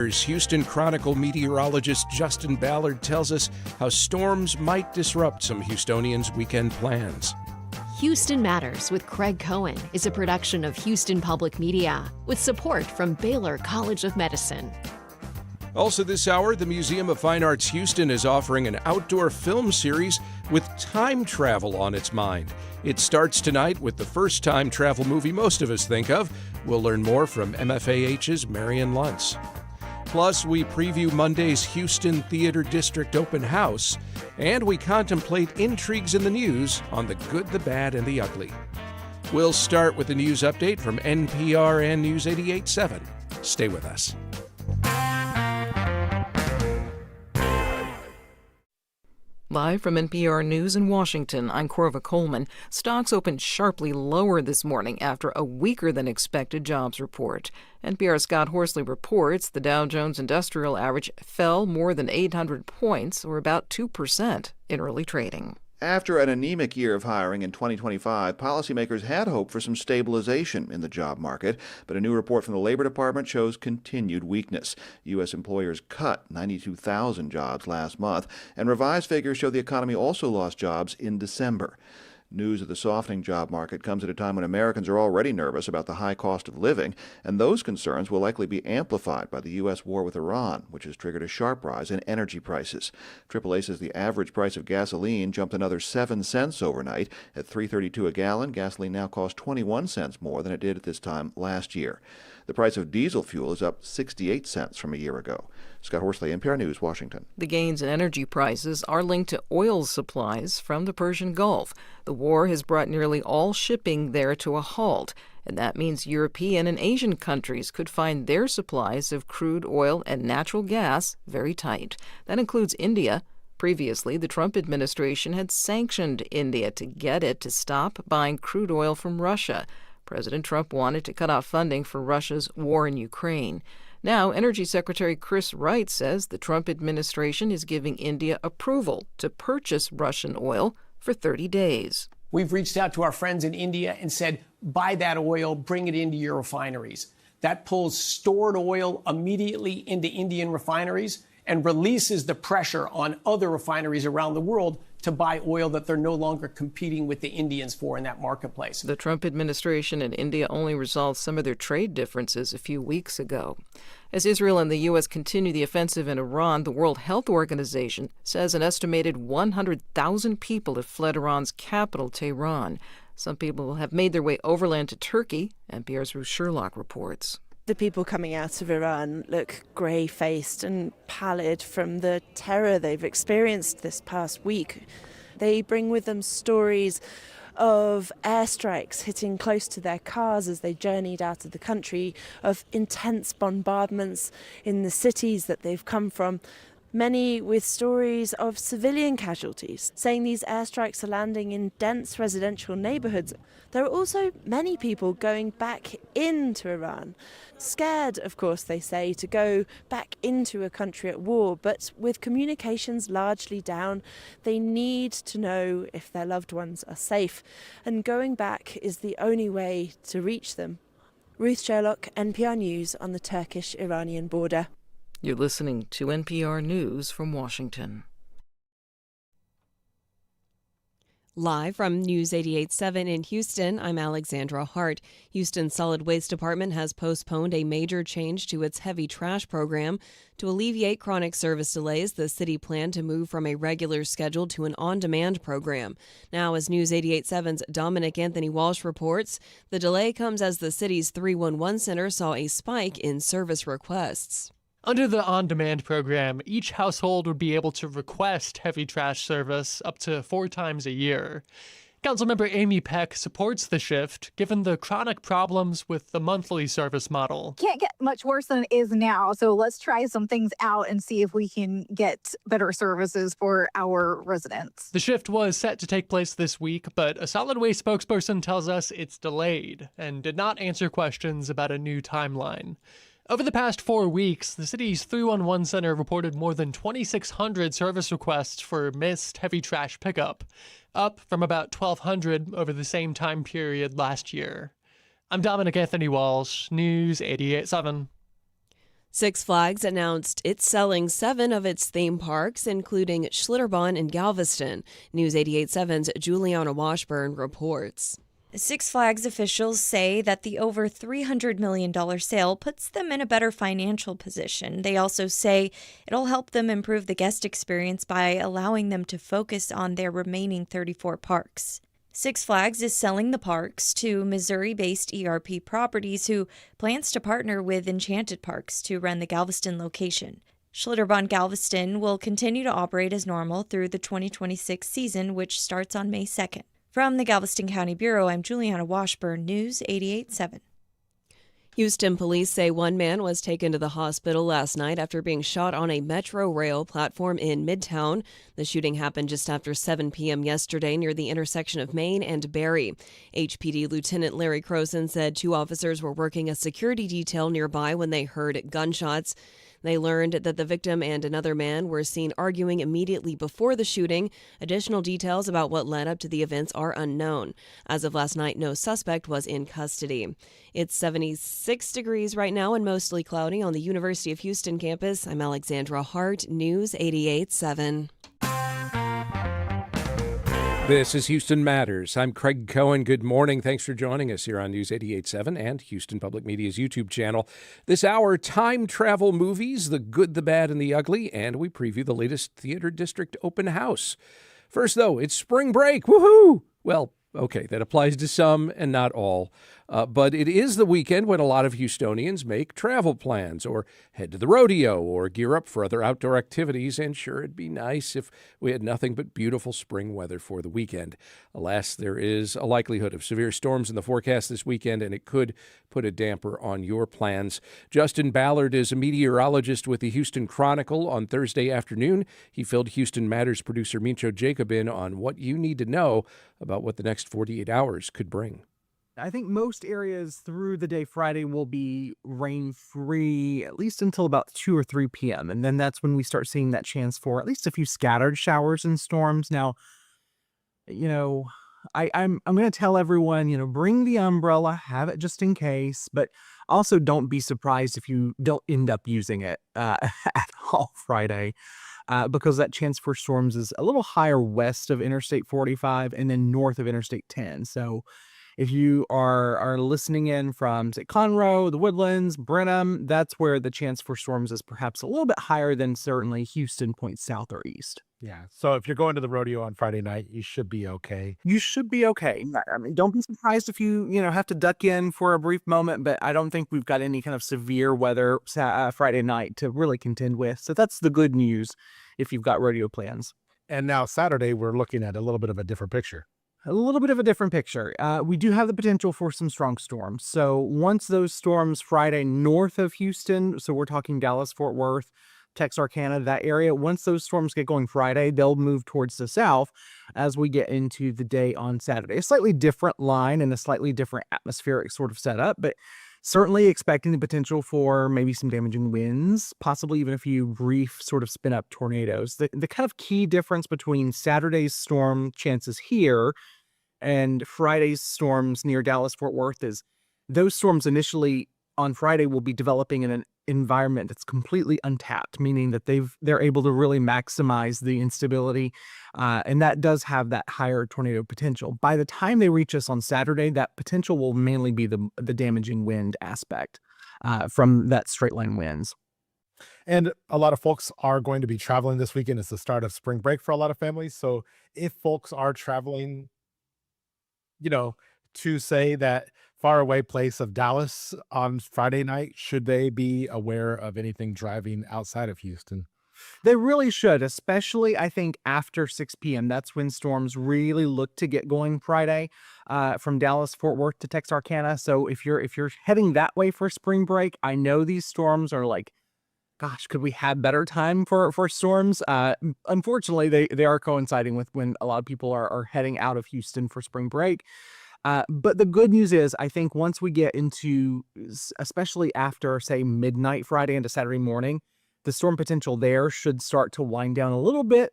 Houston Chronicle meteorologist Justin Ballard tells us how storms might disrupt some Houstonians' weekend plans. Houston Matters with Craig Cohen is a production of Houston Public Media with support from Baylor College of Medicine. Also this hour, the Museum of Fine Arts Houston is offering an outdoor film series with time travel on its mind. It starts tonight with the first time travel movie most of us think of. We'll learn more from MFAH's Marian Luntz. Plus, we preview Monday's Houston Theater District Open House, and we contemplate intrigues in the news on the good, the bad, and the ugly. We'll start with a news update from NPR and News 88.7. Stay with us. Live from NPR News in Washington, I'm Corva Coleman. Stocks opened sharply lower this morning after a weaker-than-expected jobs report. NPR's Scott Horsley reports the Dow Jones Industrial Average fell more than 800 points, or about 2%, in early trading. After an anemic year of hiring in 2025, policymakers had hoped for some stabilization in the job market, but a new report from the Labor Department shows continued weakness. U.S. employers cut 92,000 jobs last month, and revised figures show the economy also lost jobs in December. News of the softening job market comes at a time when Americans are already nervous about the high cost of living, and those concerns will likely be amplified by the U.S. war with Iran, which has triggered a sharp rise in energy prices. AAA says the average price of gasoline jumped another 7 cents overnight. At $3.32 a gallon, gasoline now costs 21 cents more than it did at this time last year. The price of diesel fuel is up 68 cents from a year ago. Scott Horsley, NPR News, Washington. The gains in energy prices are linked to oil supplies from the Persian Gulf. The war has brought nearly all shipping there to a halt, and that means European and Asian countries could find their supplies of crude oil and natural gas very tight. That includes India. Previously, the Trump administration had sanctioned India to get it to stop buying crude oil from Russia. President Trump wanted to cut off funding for Russia's war in Ukraine. Now, Energy Secretary Chris Wright says the Trump administration is giving India approval to purchase Russian oil for 30 days. We've reached out to our friends in India and said, buy that oil, bring it into your refineries. That pulls stored oil immediately into Indian refineries and releases the pressure on other refineries around the world to buy oil that they're no longer competing with the Indians for in that marketplace. The Trump administration and India only resolved some of their trade differences a few weeks ago. As Israel and the U.S. continue the offensive in Iran, the World Health Organization says an estimated 100,000 people have fled Iran's capital, Tehran. Some people have made their way overland to Turkey, NPR's Ruth Sherlock reports. The people coming out of Iran look grey-faced and pallid from the terror they've experienced this past week. They bring with them stories of airstrikes hitting close to their cars as they journeyed out of the country, of intense bombardments in the cities that they've come from. Many with stories of civilian casualties, saying these airstrikes are landing in dense residential neighborhoods. There are also many people going back into Iran. Scared, of course, they say, to go back into a country at war, but with communications largely down, they need to know if their loved ones are safe, and going back is the only way to reach them. Ruth Sherlock, NPR News on the Turkish-Iranian border. You're listening to NPR News from Washington. Live from News 88.7 in Houston, I'm Alexandra Hart. Houston's Solid Waste Department has postponed a major change to its heavy trash program. To alleviate chronic service delays, the city planned to move from a regular schedule to an on-demand program. Now, as News 88.7's Dominic Anthony Walsh reports, the delay comes as the city's 311 center saw a spike in service requests. Under the on-demand program, each household would be able to request heavy trash service up to 4 times a year. Councilmember Amy Peck supports the shift, given the chronic problems with the monthly service model. Can't get much worse than it is now, so let's try some things out and see if we can get better services for our residents. The shift was set to take place this week, but a solid waste spokesperson tells us it's delayed and did not answer questions about a new timeline. Over the past 4 weeks, the city's 311 center reported more than 2,600 service requests for missed heavy trash pickup, up from about 1,200 over the same time period last year. I'm Dominic Anthony Walsh, News 88.7. Six Flags announced it's selling 7 of its theme parks, including Schlitterbahn in Galveston. News 88.7's Juliana Washburn reports. Six Flags officials say that the over $300 million sale puts them in a better financial position. They also say it'll help them improve the guest experience by allowing them to focus on their remaining 34 parks. Six Flags is selling the parks to Missouri-based ERP Properties, who plans to partner with Enchanted Parks to run the Galveston location. Schlitterbahn Galveston will continue to operate as normal through the 2026 season, which starts on May 2nd. From the Galveston County Bureau, I'm Juliana Washburn, News 88.7. Houston police say one man was taken to the hospital last night after being shot on a Metro rail platform in Midtown. The shooting happened just after 7 p.m. yesterday near the intersection of Main and Berry. HPD Lieutenant Larry Croson said 2 officers were working a security detail nearby when they heard gunshots. They learned that the victim and another man were seen arguing immediately before the shooting. Additional details about what led up to the events are unknown. As of last night, no suspect was in custody. It's 76 degrees right now and mostly cloudy on the University of Houston campus. I'm Alexandra Hart, News 88.7. This is Houston Matters. I'm Craig Cohen. Good morning. Thanks for joining us here on News 88.7 and Houston Public Media's YouTube channel. This hour, time travel movies, the good, the bad, and the ugly, and we preview the latest Theater District open house. First, though, it's spring break. Woohoo! Well, okay, that applies to some and not all. But it is the weekend when a lot of Houstonians make travel plans or head to the rodeo or gear up for other outdoor activities. And sure, it'd be nice if we had nothing but beautiful spring weather for the weekend. Alas, there is a likelihood of severe storms in the forecast this weekend, and it could put a damper on your plans. Justin Ballard is a meteorologist with the Houston Chronicle. On Thursday afternoon, he filled Houston Matters producer Mincho Jacob in on what you need to know about what the next 48 hours could bring. I think most areas through the day Friday will be rain-free, at least until about 2 or 3 p.m. And then that's when we start seeing that chance for at least a few scattered showers and storms. Now, I'm going to tell everyone, bring the umbrella, have it just in case, but also don't be surprised if you don't end up using it at all Friday. Because that chance for storms is a little higher west of Interstate 45 and then north of Interstate 10. So if you are listening in from, say, Conroe, the Woodlands, Brenham, that's where the chance for storms is perhaps a little bit higher than certainly Houston points south or east. Yeah. So if you're going to the rodeo on Friday night, you should be okay. You should be okay. I mean, don't be surprised if you have to duck in for a brief moment, but I don't think we've got any kind of severe weather Friday night to really contend with. So that's the good news if you've got rodeo plans. And now Saturday, we're looking at a little bit of a different picture. A little bit of a different picture. We do have the potential for some strong storms. So once those storms Friday north of Houston, so we're talking Dallas, Fort Worth, Texarkana, that area, once those storms get going Friday, they'll move towards the south as we get into the day on Saturday. A slightly different line and a slightly different atmospheric sort of setup, but certainly expecting the potential for maybe some damaging winds, possibly even a few brief sort of spin-up tornadoes. The kind of key difference between Saturday's storm chances here and Friday's storms near Dallas-Fort Worth is those storms initially on Friday will be developing in an environment that's completely untapped, meaning that they're able to really maximize the instability, and that does have that higher tornado potential. By the time they reach us on Saturday, that potential will mainly be the damaging wind aspect from that straight line winds. And a lot of folks are going to be traveling this weekend. It's the start of spring break for a lot of families. So if folks are traveling, to say that faraway place of Dallas on Friday night, should they be aware of anything driving outside of Houston? They really should, especially I think after 6 p.m. That's when storms really look to get going Friday from Dallas, Fort Worth to Texarkana. So if you're heading that way for spring break, I know these storms are like, gosh, could we have better time for storms? Unfortunately, they are coinciding with when a lot of people are heading out of Houston for spring break. But the good news is, I think once we get into, especially after, say, midnight Friday into Saturday morning, the storm potential there should start to wind down a little bit.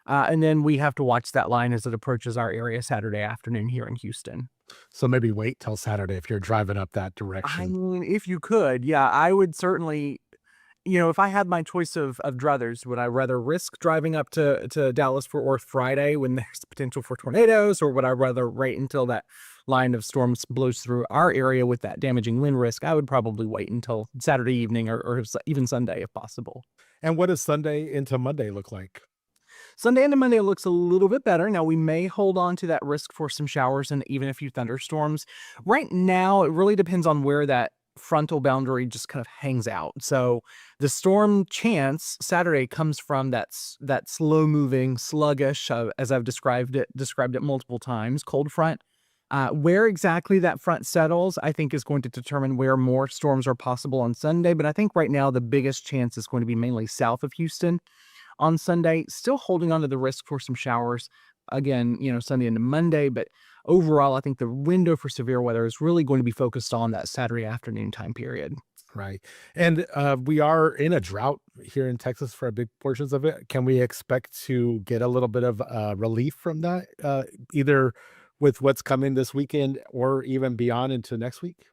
And then we have to watch that line as it approaches our area Saturday afternoon here in Houston. So maybe wait till Saturday if you're driving up that direction. I mean, if you could, yeah, I would certainly if I had my choice of druthers, would I rather risk driving up to Dallas-Fort Worth Friday when there's potential for tornadoes, or would I rather wait until that line of storms blows through our area with that damaging wind risk? I would probably wait until Saturday evening or even Sunday if possible. And what does Sunday into Monday look like? Sunday into Monday looks a little bit better. Now, we may hold on to that risk for some showers and even a few thunderstorms. Right now, it really depends on where that frontal boundary just kind of hangs out. So the storm chance Saturday comes from that slow-moving, sluggish, as I've described it multiple times, cold front. Where exactly that front settles, I think, is going to determine where more storms are possible on Sunday. But I think right now the biggest chance is going to be mainly south of Houston on Sunday. Still holding on to the risk for some showers again, Sunday into Monday. But overall, I think the window for severe weather is really going to be focused on that Saturday afternoon time period. Right. And we are in a drought here in Texas for big portions of it. Can we expect to get a little bit of relief from that, either with what's coming this weekend or even beyond into next week?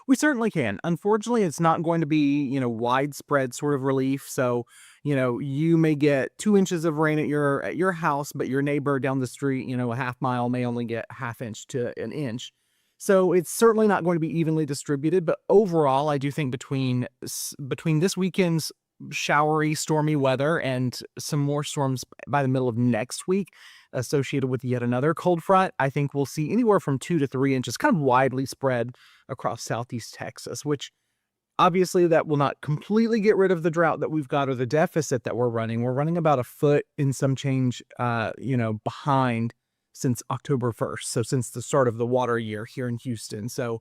We certainly can. Unfortunately, it's not going to be, widespread sort of relief. So, you may get 2 inches of rain at your house, but your neighbor down the street, a half mile may only get half inch to an inch. So it's certainly not going to be evenly distributed. But overall, I do think between this weekend's showery, stormy weather and some more storms by the middle of next week associated with yet another cold front, I think we'll see anywhere from 2 to 3 inches kind of widely spread across southeast Texas, which obviously that will not completely get rid of the drought that we've got or the deficit that we're running. We're running about a foot in some change, behind since October 1st. So since the start of the water year here in Houston. So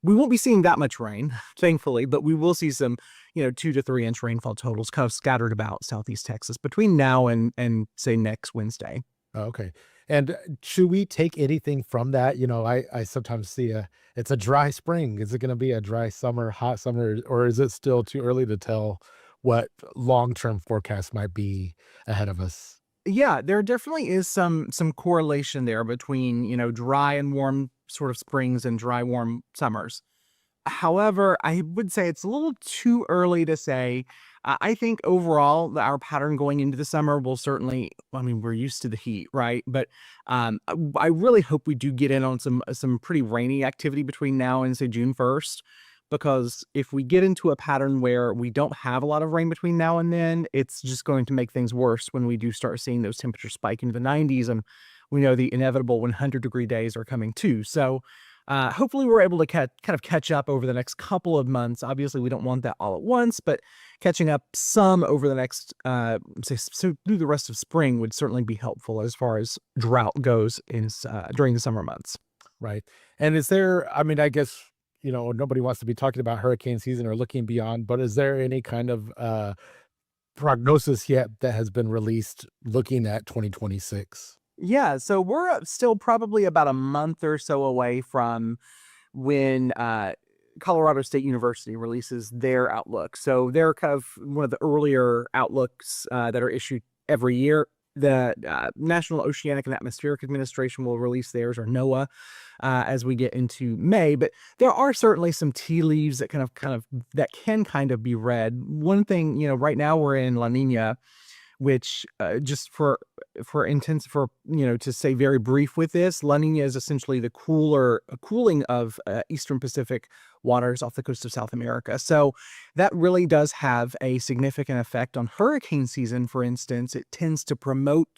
we won't be seeing that much rain, thankfully, but we will see some, 2 to 3 inch rainfall totals kind of scattered about southeast Texas between now and say next Wednesday. Okay. And should we take anything from that? I sometimes see it's a dry spring. Is it going to be a dry summer, hot summer, or is it still too early to tell what long-term forecast might be ahead of us? Yeah, there definitely is some correlation there between, dry and warm sort of springs and dry, warm summers. However, I would say it's a little too early to say. I think overall, our pattern going into the summer will certainly, we're used to the heat, right? But I really hope we do get in on some pretty rainy activity between now and say June 1st. Because if we get into a pattern where we don't have a lot of rain between now and then, it's just going to make things worse when we do start seeing those temperatures spike into the 90s. And we know the inevitable 100-degree days are coming too. So hopefully we're able to kind of catch up over the next couple of months. Obviously, we don't want that all at once, but catching up some over the next, so through the rest of spring would certainly be helpful as far as drought goes during the summer months. Right. And is there, I guess, nobody wants to be talking about hurricane season or looking beyond, but is there any kind of prognosis yet that has been released looking at 2026? Yeah, so we're still probably about a month or so away from when Colorado State University releases their outlook. So they're kind of one of the earlier outlooks that are issued every year. The National Oceanic and Atmospheric Administration will release theirs, or NOAA, as we get into May. But there are certainly some tea leaves that that can kind of be read. One thing, right now we're in La Nina, which just to say very brief with this, La Nina is essentially the cooling of Eastern Pacific waters off the coast of South America. So that really does have a significant effect on hurricane season. For instance, it tends to promote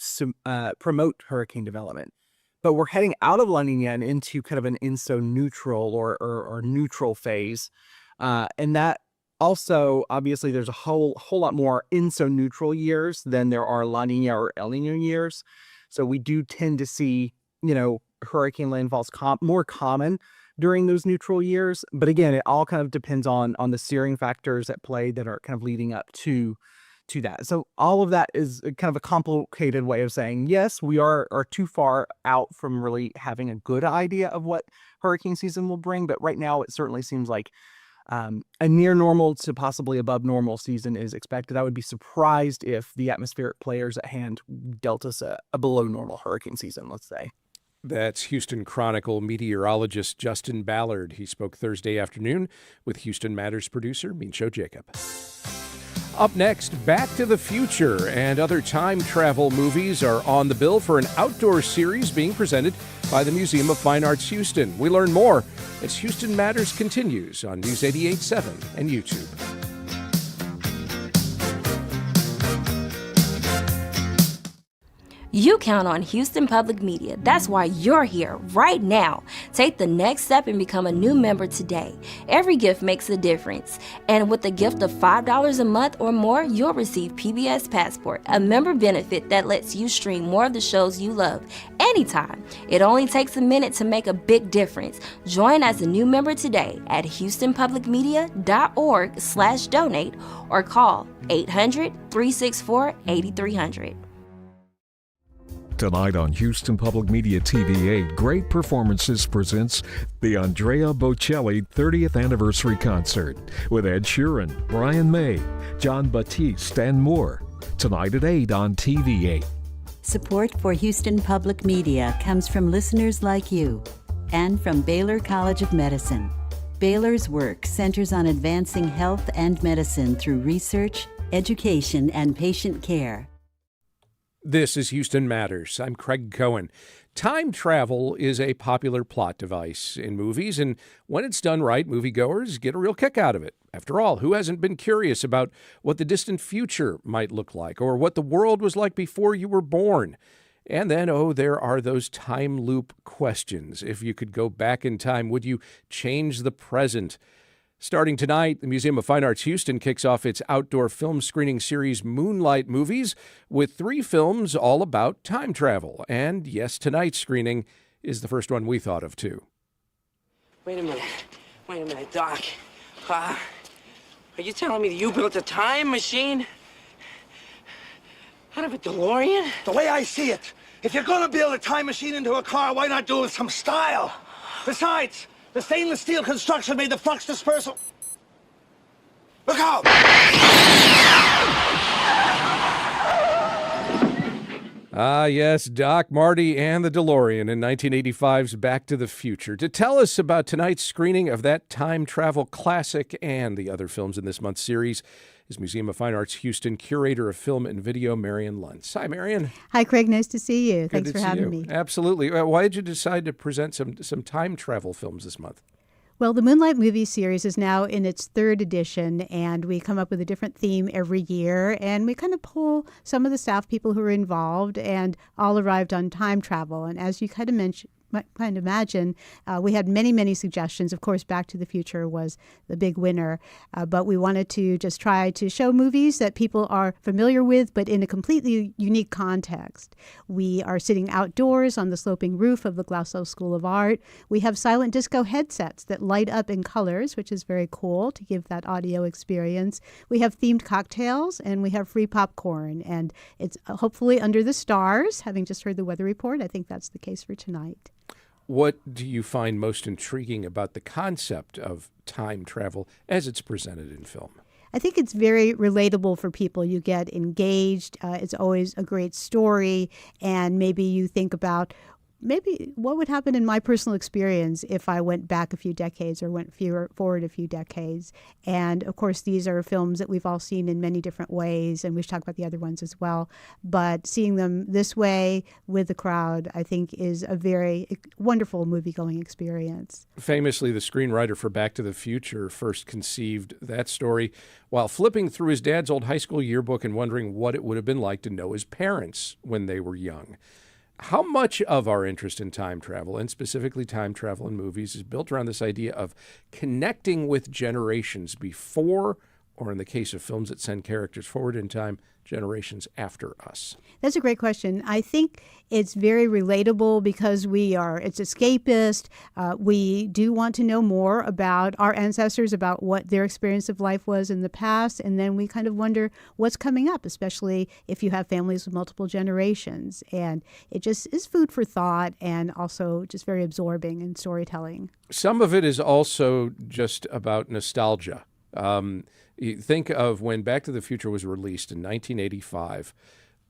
hurricane development. But we're heading out of La Nina and into kind of an INSO-neutral or neutral phase. And that also, obviously, there's a whole lot more INSO-neutral years than there are La Nina or El Nino years. So we do tend to see, hurricane landfalls more common during those neutral years. But again, it all kind of depends on the steering factors at play that are kind of leading up to that. So all of that is kind of a complicated way of saying, yes, we are too far out from really having a good idea of what hurricane season will bring. But right now, it certainly seems like a near normal to possibly above normal season is expected. I would be surprised if the atmospheric players at hand dealt us a below normal hurricane season, let's say. That's Houston Chronicle meteorologist Justin Ballard. He spoke Thursday afternoon with Houston Matters producer Mincho Jacob. Up next, Back to the Future and other time travel movies are on the bill for an outdoor series being presented by the Museum of Fine Arts Houston. We learn more as Houston Matters continues on News 88.7 and YouTube. You count on Houston Public Media. That's why you're here right now. Take the next step and become a new member today. Every gift makes a difference. And with a gift of $5 a month or more, you'll receive PBS Passport, a member benefit that lets you stream more of the shows you love anytime. It only takes a minute to make a big difference. Join as a new member today at houstonpublicmedia.org/donate or call 800-364-8300. Tonight on Houston Public Media TV8, Great Performances presents the Andrea Bocelli 30th Anniversary Concert with Ed Sheeran, Brian May, John Batiste, and more. Tonight at 8 on TV8. Support for Houston Public Media comes from listeners like you and from Baylor College of Medicine. Baylor's work centers on advancing health and medicine through research, education, and patient care. This is Houston Matters. I'm Craig Cohen. Time travel is a popular plot device in movies, and when it's done right, moviegoers get a real kick out of it. After all, who hasn't been curious about what the distant future might look like, or what the world was like before you were born? And then, there are those time loop questions. If you could go back in time, would you change the present? Starting tonight, the Museum of Fine Arts Houston kicks off its outdoor film screening series Moonlight Movies with 3 films all about time travel. And yes, tonight's screening is the first one we thought of, too. Wait a minute, Doc. Are you telling me that you built a time machine out of a DeLorean? The way I see it, if you're gonna build a time machine into a car, why not do it with some style? Besides, the stainless steel construction made the flux dispersal. Look out! Yes, Doc, Marty, and the DeLorean in 1985's Back to the Future. To tell us about tonight's screening of that time travel classic and the other films in this month's series is Museum of Fine Arts Houston Curator of Film and Video, Marian Luntz. Hi, Marian. Hi, Craig. Nice to see you. Good Thanks for having me. Absolutely. Why did you decide to present some time travel films this month? Well, the Moonlight Movies series is now in its 3rd edition, and we come up with a different theme every year, and we kind of pull some of the staff people who are involved and all arrived on time travel. And as you kind of imagine, we had many suggestions. Of course, Back to the Future was the big winner, but we wanted to just try to show movies that people are familiar with, but in a completely unique context. We are sitting outdoors on the sloping roof of the Glasgow School of Art. We have silent disco headsets that light up in colors, which is very cool to give that audio experience. We have themed cocktails, and we have free popcorn, and it's hopefully under the stars. Having just heard the weather report, I think that's the case for tonight. What do you find most intriguing about the concept of time travel as it's presented in film? I think it's very relatable for people. You get engaged. It's always a great story. And maybe you think about what would happen in my personal experience if I went back a few decades or went forward a few decades. And of course, these are films that we've all seen in many different ways, and we've talked about the other ones as well. But seeing them this way with the crowd, I think, is a very wonderful movie-going experience. Famously, the screenwriter for Back to the Future first conceived that story while flipping through his dad's old high school yearbook and wondering what it would have been like to know his parents when they were young. How much of our interest in time travel, and specifically time travel in movies, is built around this idea of connecting with generations before, or in the case of films that send characters forward in time, generations after us? That's a great question. I think it's very relatable because it's escapist. We do want to know more about our ancestors, about what their experience of life was in the past. And then we kind of wonder what's coming up, especially if you have families with multiple generations. And it just is food for thought and also just very absorbing in storytelling. Some of it is also just about nostalgia. You think of when Back to the Future was released in 1985,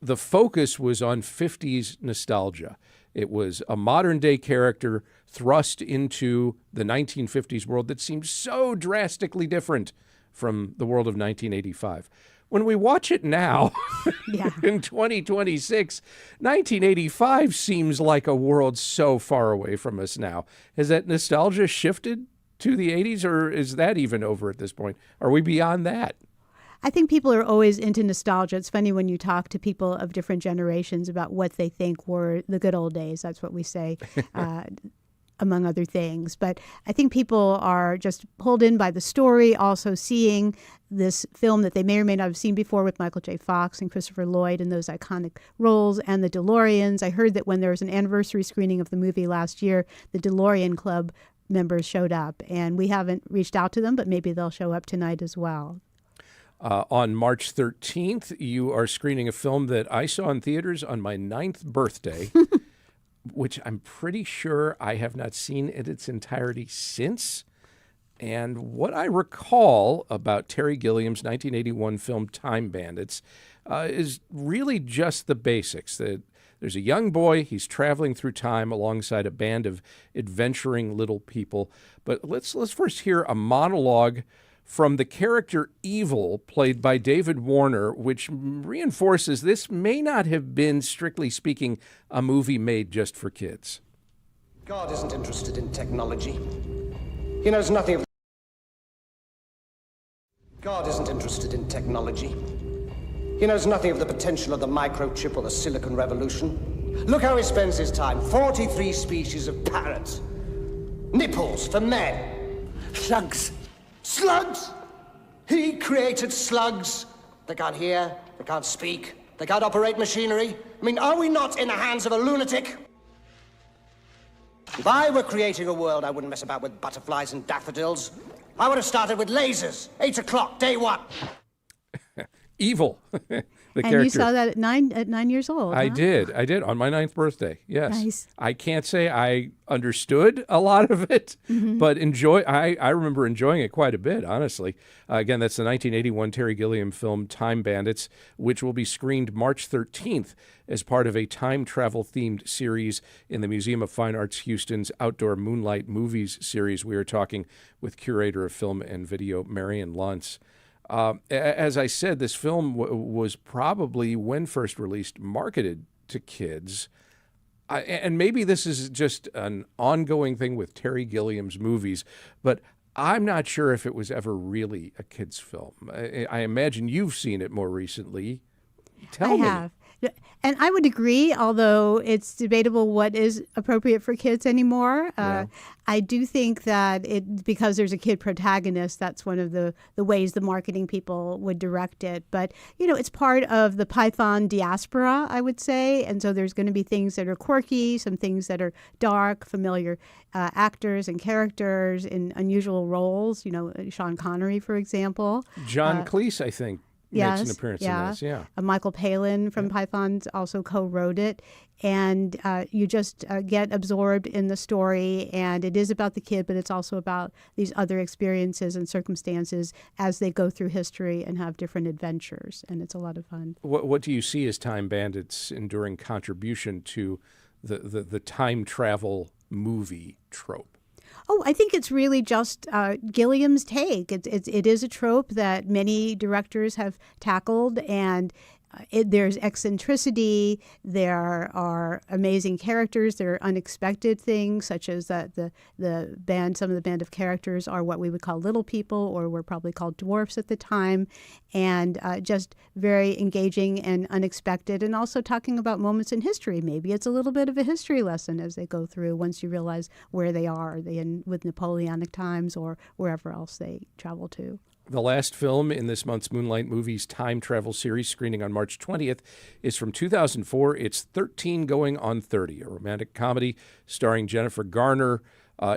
the focus was on 50s nostalgia. It was a modern-day character thrust into the 1950s world that seemed so drastically different from the world of 1985. when we watch it now, Yeah. in 2026, 1985 seems like a world so far away from us now. Has that nostalgia shifted to the 80s, or is that even over at this point? Are we beyond that? I think people are always into nostalgia. It's funny when you talk to people of different generations about what they think were the good old days. That's what we say, among other things. But I think people are just pulled in by the story, also seeing this film that they may or may not have seen before with Michael J. Fox and Christopher Lloyd in those iconic roles, and the DeLoreans. I heard that when there was an anniversary screening of the movie last year, the DeLorean Club members showed up, and we haven't reached out to them, but maybe they'll show up tonight as well. On March 13th, you are screening a film that I saw in theaters on my 9th birthday, which I'm pretty sure I have not seen in its entirety since. And what I recall about Terry Gilliam's 1981 film Time Bandits is really just the basics. That there's a young boy, he's traveling through time alongside a band of adventuring little people. But let's first hear a monologue from the character Evil, played by David Warner, which reinforces this may not have been, strictly speaking, a movie made just for kids. God isn't interested in technology. He knows nothing of... God isn't interested in technology. He knows nothing of the potential of the microchip or the Silicon Revolution. Look how he spends his time. 43 species of parrots. Nipples for men. Slugs. Slugs! He created slugs. They can't hear, they can't speak, they can't operate machinery. I mean, are we not in the hands of a lunatic? If I were creating a world, I wouldn't mess about with butterflies and daffodils. I would have started with lasers. 8 o'clock, day one. Evil. The And character. you saw that at 9 years old. I huh? did on my 9th birthday. Yes. Nice. I can't say I understood a lot of it, but I remember enjoying it quite a bit, honestly. Again, that's the 1981 Terry Gilliam film Time Bandits, which will be screened March 13th as part of a time travel themed series in the Museum of Fine Arts Houston's Outdoor Moonlight Movies series. We are talking with curator of film and video Marian Luntz. As I said, this film was probably, when first released, marketed to kids. And maybe this is just an ongoing thing with Terry Gilliam's movies, but I'm not sure if it was ever really a kid's film. I imagine you've seen it more recently. Tell me. I have. And I would agree, although it's debatable what is appropriate for kids anymore. I do think that because there's a kid protagonist, that's one of the ways the marketing people would direct it. But, it's part of the Python diaspora, I would say. And so there's going to be things that are quirky, some things that are dark, familiar actors and characters in unusual roles. Sean Connery, for example. John Cleese, I think. Yes, makes an appearance in this, yeah. Michael Palin from Pythons also co-wrote it. And you just get absorbed in the story. And it is about the kid, but it's also about these other experiences and circumstances as they go through history and have different adventures. And it's a lot of fun. What do you see as Time Bandits' enduring contribution to the time travel movie trope? Oh, I think it's really just Gilliam's take. It is a trope that many directors have tackled, and there's eccentricity. There are amazing characters. There are unexpected things, such as that some of the band of characters are what we would call little people, or were probably called dwarfs at the time, and just very engaging and unexpected, and also talking about moments in history. Maybe it's a little bit of a history lesson as they go through, once you realize where they are. Are they with Napoleonic times or wherever else they travel to? The last film in this month's Moonlight Movies time travel series, screening on March 20th, is from 2004. It's 13 Going on 30, a romantic comedy starring Jennifer Garner,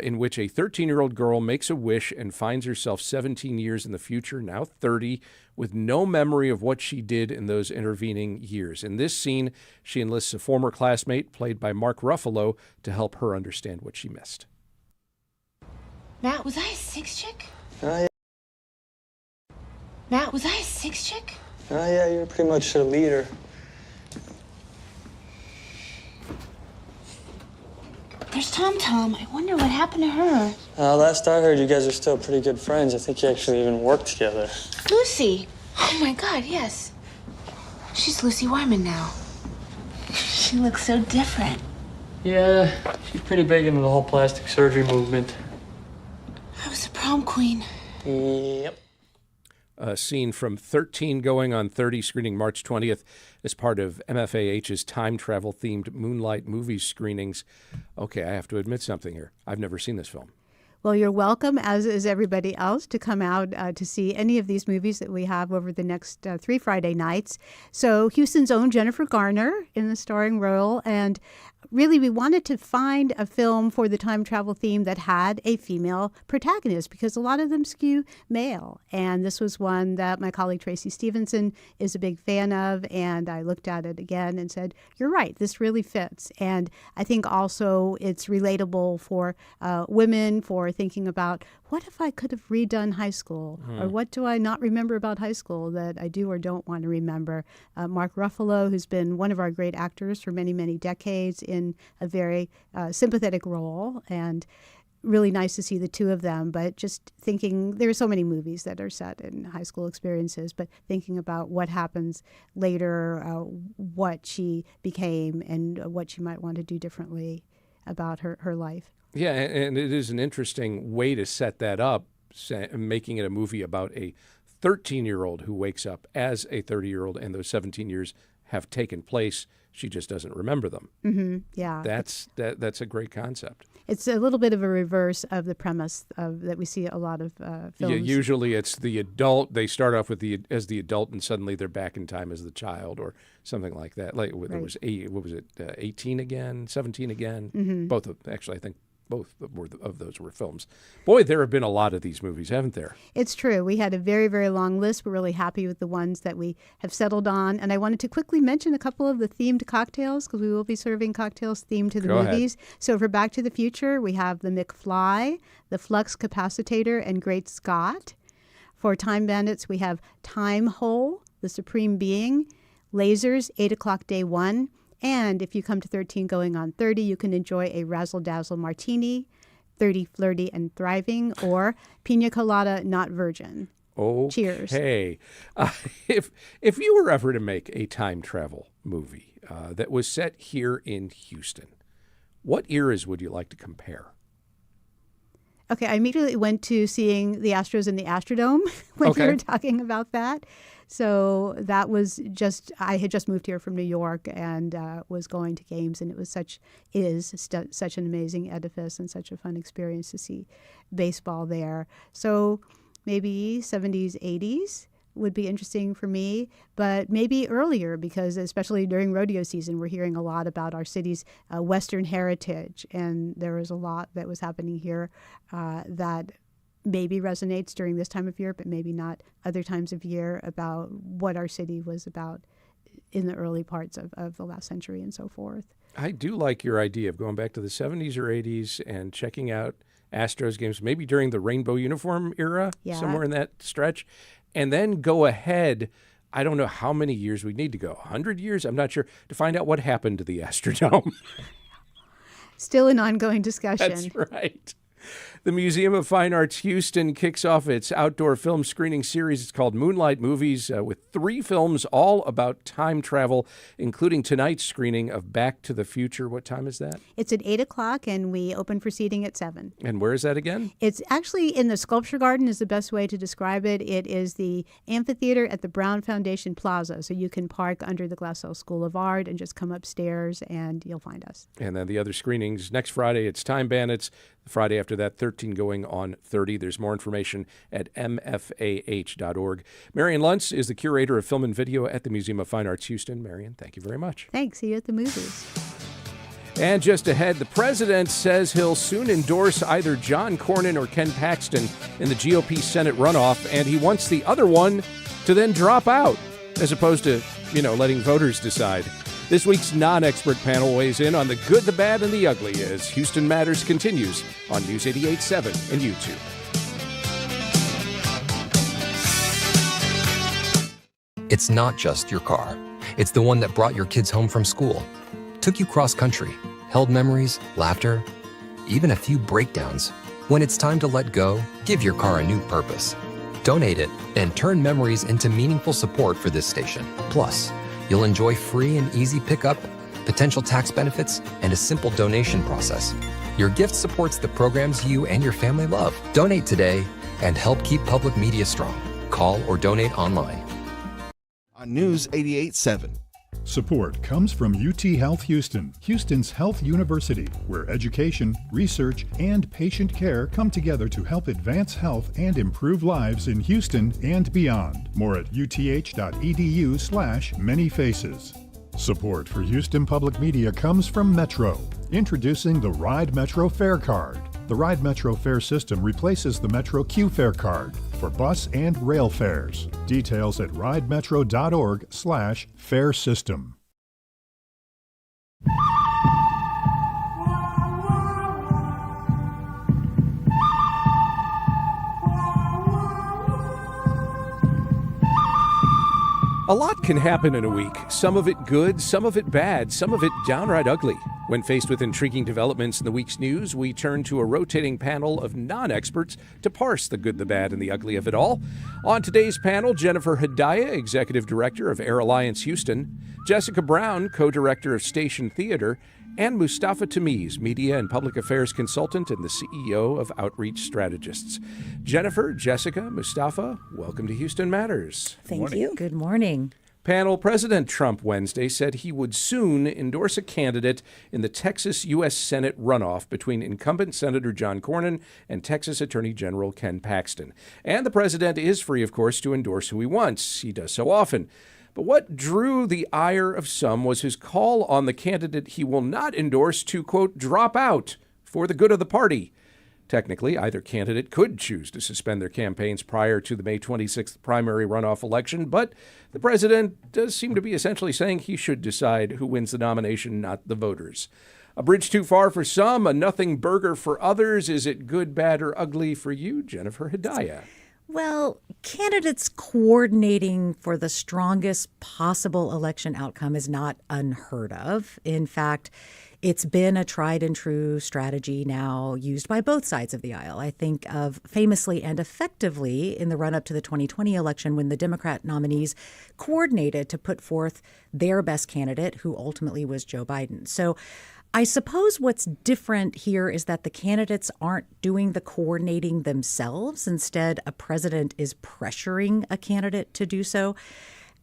in which a 13-year-old girl makes a wish and finds herself 17 years in the future, now 30, with no memory of what she did in those intervening years. In this scene, she enlists a former classmate, played by Mark Ruffalo, to help her understand what she missed. Matt, was I a six chick? Oh, yeah. Matt, was I a six chick? Oh, yeah, you're pretty much a leader. There's Tom. I wonder what happened to her. Last I heard, you guys are still pretty good friends. I think you actually even work together. Lucy. Oh my God, yes. She's Lucy Wyman now. She looks so different. Yeah, she's pretty big into the whole plastic surgery movement. I was the prom queen. Yep. A scene from 13 going on 30, screening March 20th as part of MFAH's time travel-themed Moonlight Movies screenings. Okay, I have to admit something here. I've never seen this film. Well, you're welcome, as is everybody else, to come out to see any of these movies that we have over the next 3 Friday nights. So Houston's own Jennifer Garner in the starring role, and really we wanted to find a film for the time travel theme that had a female protagonist, because a lot of them skew male. And this was one that my colleague Tracy Stevenson is a big fan of, and I looked at it again and said, you're right, this really fits. And I think also it's relatable for women, for thinking about, what if I could have redone high school? Or what do I not remember about high school that I do or don't want to remember? Mark Ruffalo, who's been one of our great actors for many, many decades in a very sympathetic role, and really nice to see the two of them. But just thinking, there are so many movies that are set in high school experiences, but thinking about what happens later, what she became, and what she might want to do differently about her life. Yeah, and it is an interesting way to set that up, making it a movie about a 13-year-old who wakes up as a 30-year-old, and those 17 years have taken place. She just doesn't remember them. Mm-hmm. Yeah. That's a great concept. It's a little bit of a reverse of the premise that we see a lot of films. Yeah, usually it's the adult. They start off with as the adult, and suddenly they're back in time as the child, or something like that. Like it was 18 again, 17 again. Mm-hmm. Both of, actually, I think both of those were films. Boy, there have been a lot of these movies, haven't there? It's true. We had a very, very long list. We're really happy with the ones that we have settled on. And I wanted to quickly mention a couple of the themed cocktails, because we will be serving cocktails themed to the movies. Ahead. So for Back to the Future, we have the McFly, the Flux Capacitator, and Great Scott. For Time Bandits, we have Time Hole, the Supreme Being, Lasers, 8 o'clock Day 1. And if you come to 13 going on 30, you can enjoy a Razzle Dazzle Martini, 30 Flirty and Thriving, or Pina Colada Not Virgin. Okay. Cheers. Hey, if you were ever to make a time travel movie that was set here in Houston, what eras would you like to compare? Okay, I immediately went to seeing the Astros in the Astrodome when you were talking about that. So that was I had just moved here from New York and was going to games, and it was such an amazing edifice and such a fun experience to see baseball there. So maybe 70s, 80s would be interesting for me, but maybe earlier, because especially during rodeo season, we're hearing a lot about our city's Western heritage, and there was a lot that was happening here that maybe resonates during this time of year, but maybe not other times of year, about what our city was about in the early parts of the last century and so forth. I do like your idea of going back to the 70s or 80s and checking out Astros games, maybe during the rainbow uniform era, somewhere in that stretch, and then go ahead. I don't know how many years we need to go, 100 years? I'm not sure, to find out what happened to the Astrodome. Still an ongoing discussion. That's right. The Museum of Fine Arts Houston kicks off its outdoor film screening series. It's called Moonlight Movies, with 3 films all about time travel, including tonight's screening of Back to the Future. What time is that? It's at 8 o'clock, and we open for seating at 7. And where is that again? It's actually in the Sculpture Garden is the best way to describe it. It is the amphitheater at the Brown Foundation Plaza. So you can park under the Glassell School of Art and just come upstairs, and you'll find us. And then the other screenings, next Friday, it's Time Bandits. The Friday after that, 13 going on 30. There's more information at mfah.org. Marian Luntz is the curator of film and video at the Museum of Fine Arts Houston. Marian, thank you very much. Thanks. See you at the movies. And just ahead, the president says he'll soon endorse either John Cornyn or Ken Paxton in the GOP Senate runoff, and he wants the other one to then drop out, as opposed to, letting voters decide. This week's non-expert panel weighs in on the good, the bad, and the ugly as Houston Matters continues on News 88.7 and YouTube. It's not just your car. It's the one that brought your kids home from school, took you cross-country, held memories, laughter, even a few breakdowns. When it's time to let go, give your car a new purpose. Donate it and turn memories into meaningful support for this station. Plus, you'll enjoy free and easy pickup, potential tax benefits, and a simple donation process. Your gift supports the programs you and your family love. Donate today and help keep public media strong. Call or donate online. On News 88.7. Support comes from UT Health Houston, Houston's health university, where education, research, and patient care come together to help advance health and improve lives in Houston and beyond. More at uth.edu/manyfaces. Support for Houston Public Media comes from Metro, introducing the Ride Metro Fare Card. The Ride Metro Fare system replaces the Metro Q Fare Card for bus and rail fares. Details at ridemetro.org/fare system. A lot can happen in a week, some of it good, some of it bad, some of it downright ugly. When faced with intriguing developments in the week's news, we turn to a rotating panel of non-experts to parse the good, the bad, and the ugly of it all. On today's panel, Jennifer Hadayia, Executive Director of Air Alliance Houston, Jessica Brown, Co-Director of Station Theater, and Mustafa Tameez, Media and Public Affairs Consultant and the CEO of Outreach Strategists. Jennifer, Jessica, Mustafa, welcome to Houston Matters. Thank you. Good morning. Panel President Trump Wednesday said he would soon endorse a candidate in the Texas U.S. Senate runoff between incumbent Senator John Cornyn and Texas Attorney General Ken Paxton. And the president is free, of course, to endorse who he wants. He does so often. But what drew the ire of some was his call on the candidate he will not endorse to, quote, drop out for the good of the party. Technically, either candidate could choose to suspend their campaigns prior to the May 26th primary runoff election, but the president does seem to be essentially saying he should decide who wins the nomination, not the voters. A bridge too far for some, a nothing burger for others. Is it good, bad, or ugly for you, Jennifer Hadayia? Well, candidates coordinating for the strongest possible election outcome is not unheard of. In fact, it's been a tried and true strategy now used by both sides of the aisle. I think of famously and effectively in the run-up to the 2020 election when the Democrat nominees coordinated to put forth their best candidate, who ultimately was Joe Biden. So I suppose what's different here is that the candidates aren't doing the coordinating themselves. Instead, a president is pressuring a candidate to do so.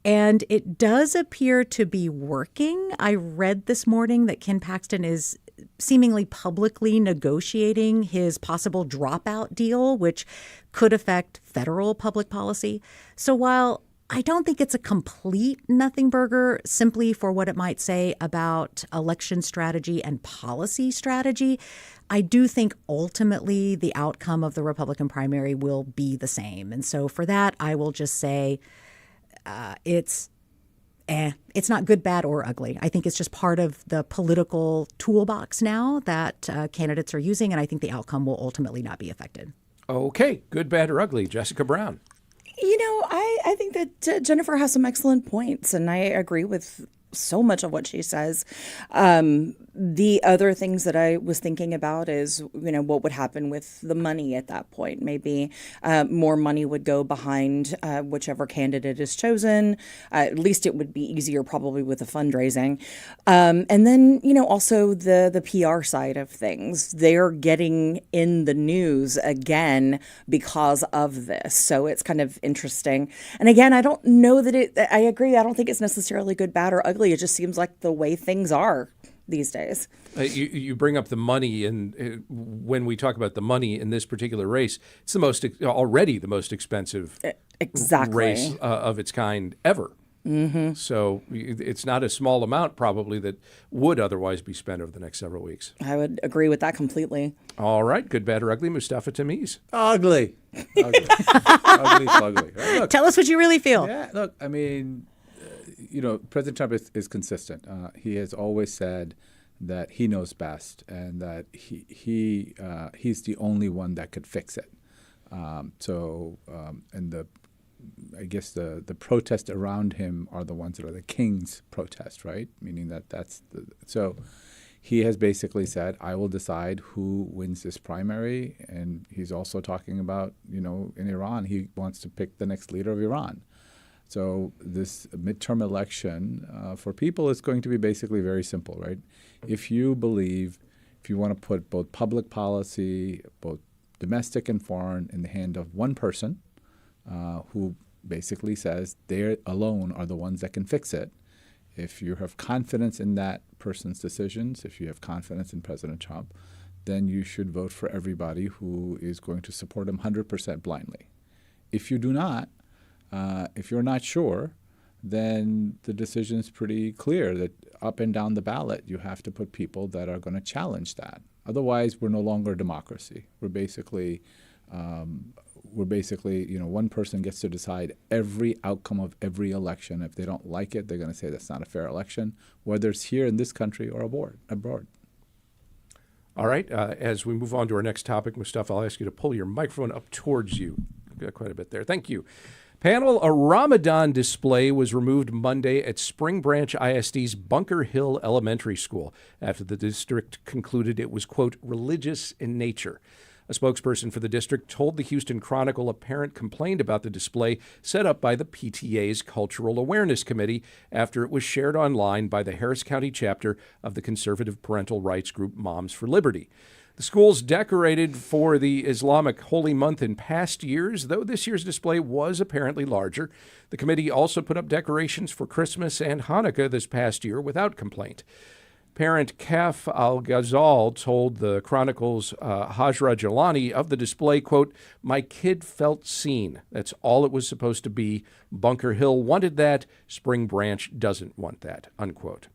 And it does appear to be working. I read this morning that Ken Paxton is seemingly publicly negotiating his possible dropout deal, which could affect federal public policy. So while I don't think it's a complete nothing burger simply for what it might say about election strategy and policy strategy, I do think ultimately the outcome of the Republican primary will be the same. And so for that, I will just say it's not good, bad, or ugly. I think it's just part of the political toolbox now that candidates are using, and I think the outcome will ultimately not be affected. Okay, good, bad, or ugly. Jessica Brown. You know, I think that Jennifer has some excellent points, and I agree with so much of what she says. The other things that I was thinking about is, you know, what would happen with the money at that point. Maybe more money would go behind whichever candidate is chosen. At least it would be easier probably with the fundraising. And then, you know, also the PR side of things. They're getting in the news again because of this. So it's kind of interesting. And again, I don't know that I agree. I don't think it's necessarily good, bad, or ugly. It just seems like the way things are these days. You bring up the money, and when we talk about the money in this particular race, it's already the most expensive race of its kind ever. Mm-hmm. So it's not a small amount probably that would otherwise be spent over the next several weeks. I would agree with that completely. All right. Good, bad, or ugly. Mustafa Tameez. Ugly. Ugly. Right? Look, tell us what you really feel. Yeah, look, I mean, you know, President Trump is consistent. He has always said that he knows best and that he's the only one that could fix it. And I guess the protests around him are the ones that are the king's protest, right? Meaning that's so he has basically said, I will decide who wins this primary. And he's also talking about, in Iran, he wants to pick the next leader of Iran. So this midterm election for people is going to be basically very simple, right? If you want to put both public policy, both domestic and foreign, in the hand of one person who basically says they alone are the ones that can fix it, if you have confidence in that person's decisions, if you have confidence in President Trump, then you should vote for everybody who is going to support him 100% blindly. If you do not, if you're not sure, then the decision is pretty clear that up and down the ballot, you have to put people that are going to challenge that. Otherwise, we're no longer a democracy. We're basically, one person gets to decide every outcome of every election. If they don't like it, they're going to say that's not a fair election, whether it's here in this country or abroad. All right. As we move on to our next topic, Mustafa, I'll ask you to pull your microphone up towards you. I've got quite a bit there. Thank you. Panel, a Ramadan display was removed Monday at Spring Branch ISD's Bunker Hill Elementary School after the district concluded it was, quote, religious in nature. A spokesperson for the district told the Houston Chronicle a parent complained about the display set up by the PTA's Cultural Awareness Committee after it was shared online by the Harris County chapter of the conservative parental rights group Moms for Liberty. The school's decorated for the Islamic holy month in past years, though this year's display was apparently larger. The committee also put up decorations for Christmas and Hanukkah this past year without complaint. Parent Kaf Al-Ghazal told the Chronicle's Hajra Jalani of the display, quote, my kid felt seen. That's all it was supposed to be. Bunker Hill wanted that. Spring Branch doesn't want that, unquote.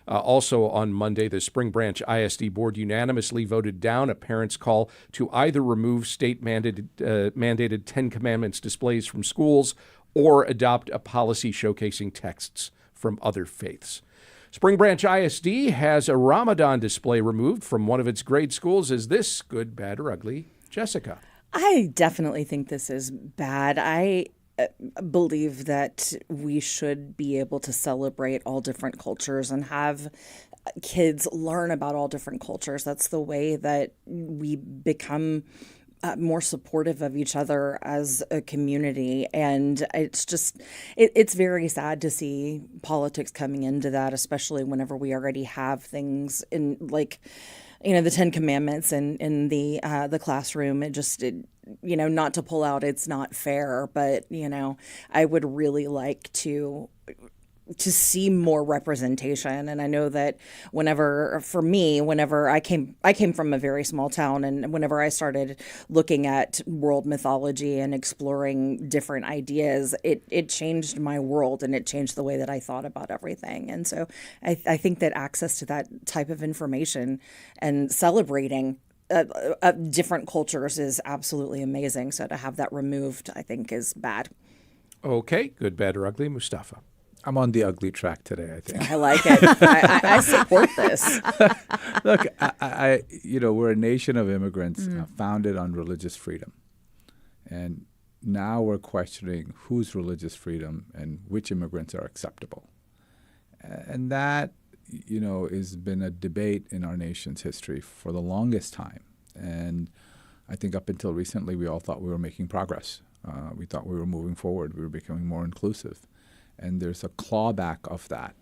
Also on Monday, the Spring Branch ISD board unanimously voted down a parent's call to either remove state-mandated Ten Commandments displays from schools or adopt a policy showcasing texts from other faiths. Spring Branch ISD has a Ramadan display removed from one of its grade schools. Is this good, bad, or ugly? Jessica. I definitely think this is bad. I believe that we should be able to celebrate all different cultures and have kids learn about all different cultures. That's the way that we become more supportive of each other as a community. And it's just, it's very sad to see politics coming into that, especially whenever we already have things in like, the Ten Commandments in the classroom. Not to pull out, it's not fair, but, I would really like to see more representation. And I know that whenever I came from a very small town, and whenever I started looking at world mythology and exploring different ideas, it changed my world and it changed the way that I thought about everything. And so I think that access to that type of information and celebrating different cultures is absolutely amazing. So to have that removed, I think, is bad. Okay, good, bad, or ugly, Mustafa. I'm on the ugly track today, I think. I like it. I support this. Look, we're a nation of immigrants founded on religious freedom. And now we're questioning whose religious freedom and which immigrants are acceptable. And that, has been a debate in our nation's history for the longest time. And I think up until recently, we all thought we were making progress. We thought we were moving forward. We were becoming more inclusive. And there's a clawback of that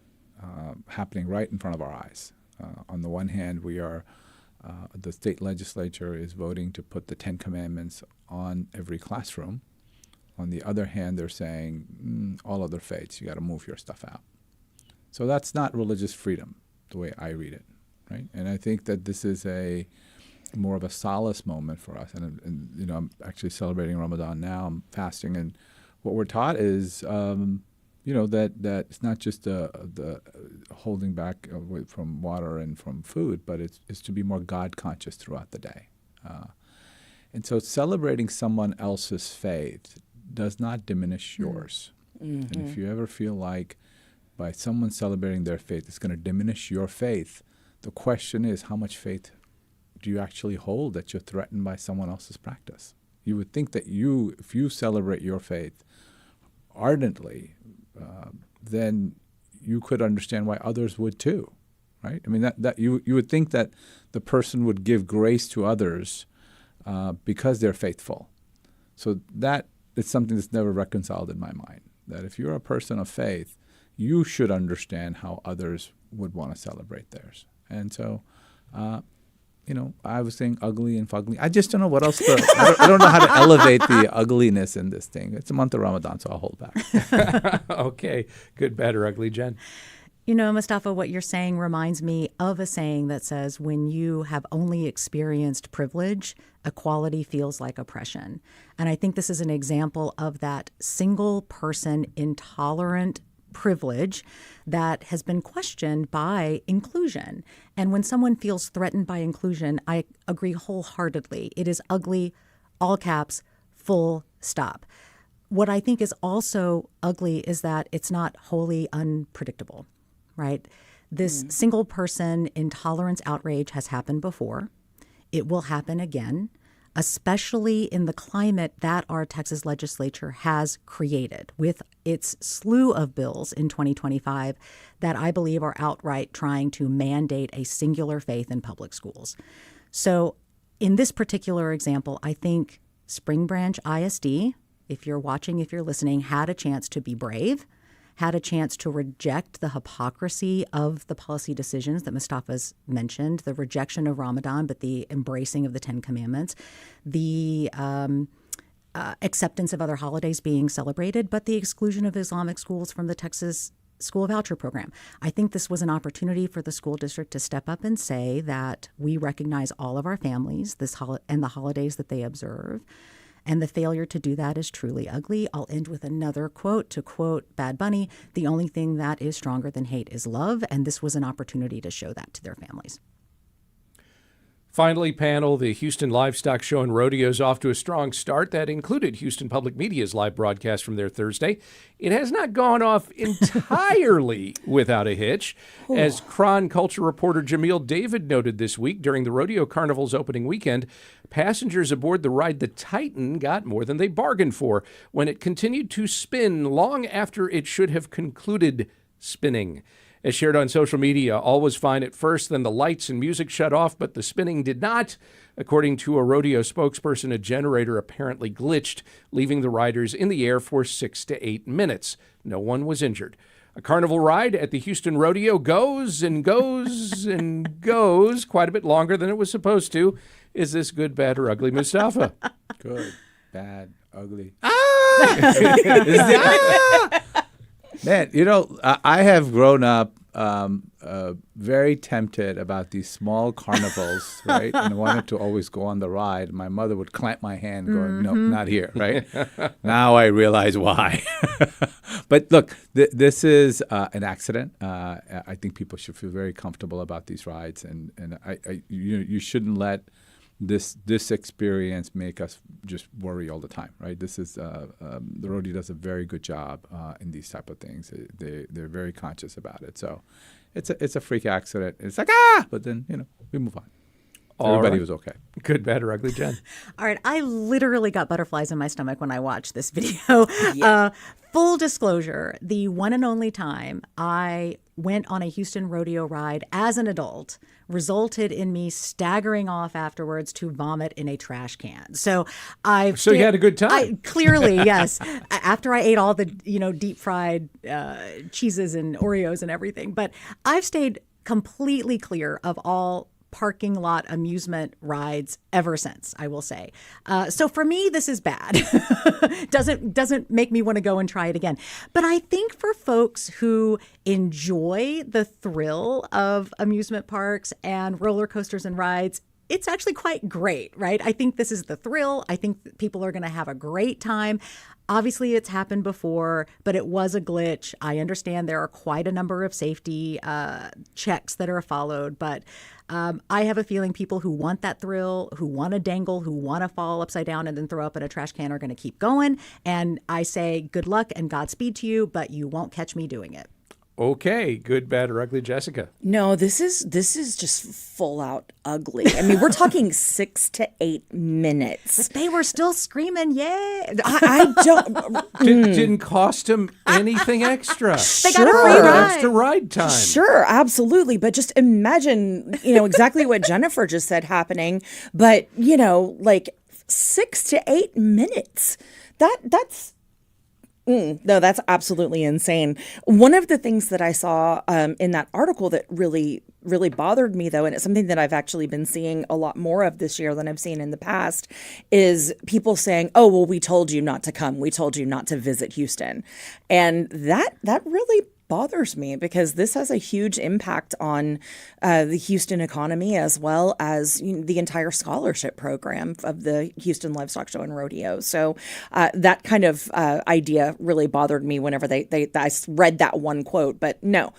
happening right in front of our eyes. On the one hand, the state legislature is voting to put the Ten Commandments on every classroom. On the other hand, they're saying, all other faiths, you got to move your stuff out. So that's not religious freedom, the way I read it, right? And I think that this is more of a solace moment for us. And I'm actually celebrating Ramadan now. I'm fasting, and what we're taught is that it's not just the holding back from water and from food, but it's to be more God conscious throughout the day. And so celebrating someone else's faith does not diminish yours. Mm-hmm. And if you ever feel like by someone celebrating their faith, it's going to diminish your faith, the question is, how much faith do you actually hold that you're threatened by someone else's practice? You would think that if you celebrate your faith ardently, then you could understand why others would too. right? I mean, that you would think that the person would give grace to others because they're faithful. So that is something that's never reconciled in my mind, that if you're a person of faith, you should understand how others would want to celebrate theirs. And so, I was saying ugly and fugly. I just don't know what else I don't know how to elevate the ugliness in this thing. It's a month of Ramadan, so I'll hold back. Okay. Good, bad, or ugly, Jen? You know, Mustafa, what you're saying reminds me of a saying that says, when you have only experienced privilege, equality feels like oppression. And I think this is an example of that single person intolerant privilege that has been questioned by inclusion. And when someone feels threatened by inclusion, I agree wholeheartedly. It is ugly, all caps, full stop. What I think is also ugly is that it's not wholly unpredictable, right? This single person intolerance outrage has happened before. It will happen again, especially in the climate that our Texas legislature has created with its slew of bills in 2025 that I believe are outright trying to mandate a singular faith in public schools. So in this particular example, I think Spring Branch ISD, if you're watching, if you're listening, had a chance to be brave, had a chance to reject the hypocrisy of the policy decisions that Mustafa's mentioned, the rejection of Ramadan, but the embracing of the 10 Commandments, the acceptance of other holidays being celebrated, but the exclusion of Islamic schools from the Texas School Voucher Program. I think this was an opportunity for the school district to step up and say that we recognize all of our families and the holidays that they observe. And the failure to do that is truly ugly. I'll end with another quote. To quote Bad Bunny, the only thing that is stronger than hate is love. And this was an opportunity to show that to their families. Finally, panel, the Houston Livestock Show and Rodeo is off to a strong start. That included Houston Public Media's live broadcast from there Thursday. It has not gone off entirely without a hitch. As Cron culture reporter Jamil David noted this week during the Rodeo Carnival's opening weekend, passengers aboard the ride the Titan got more than they bargained for when it continued to spin long after it should have concluded spinning. As shared on social media, all was fine at first, then the lights and music shut off, but the spinning did not. According to a rodeo spokesperson, a generator apparently glitched, leaving the riders in the air for 6 to 8 minutes. No one was injured. A carnival ride at the Houston Rodeo goes and goes and goes quite a bit longer than it was supposed to. Is this good, bad, or ugly, Mustafa? Good, bad, ugly. Man, I have grown up very tempted about these small carnivals, right? And I wanted to always go on the ride. My mother would clamp my hand going, no, not here, right? Now I realize why. But look, this is an accident. I think people should feel very comfortable about these rides. And you shouldn't let this experience make us just worry all the time, right? This is the rodeo does a very good job in these type of things. They're very conscious about it. So it's a freak accident. It's like but then we move on. Everybody was okay. Good, bad, or ugly, Jen? All right. I literally got butterflies in my stomach when I watched this video. Full disclosure, the one and only time I went on a Houston rodeo ride as an adult resulted in me staggering off afterwards to vomit in a trash can. So you had a good time. Clearly, yes. After I ate all the deep fried cheeses and Oreos and everything, but I've stayed completely clear of all parking lot amusement rides ever since, I will say. So for me, this is bad. Doesn't make me want to go and try it again. But I think for folks who enjoy the thrill of amusement parks and roller coasters and rides, it's actually quite great, right? I think this is the thrill. I think people are going to have a great time. Obviously, it's happened before, but it was a glitch. I understand there are quite a number of safety checks that are followed, but I have a feeling people who want that thrill, who want to dangle, who want to fall upside down and then throw up in a trash can are going to keep going. And I say good luck and Godspeed to you, but you won't catch me doing it. Okay, good, bad, or ugly, Jessica. No, this is just full out ugly. I mean, we're talking 6 to 8 minutes. But they were still screaming, "Yay!" I don't. Didn't cost them anything extra. They got a free ride. Extra ride time. Sure, absolutely. But just imagine, exactly what Jennifer just said happening. But, like 6 to 8 minutes. That's. No, that's absolutely insane. One of the things that I saw in that article that really, really bothered me, though, and it's something that I've actually been seeing a lot more of this year than I've seen in the past, is people saying, "Oh, well, we told you not to come. We told you not to visit Houston," and that really bothers me because this has a huge impact on the Houston economy as well as the entire scholarship program of the Houston Livestock Show and Rodeo. So that kind of idea really bothered me whenever I read that one quote. But no.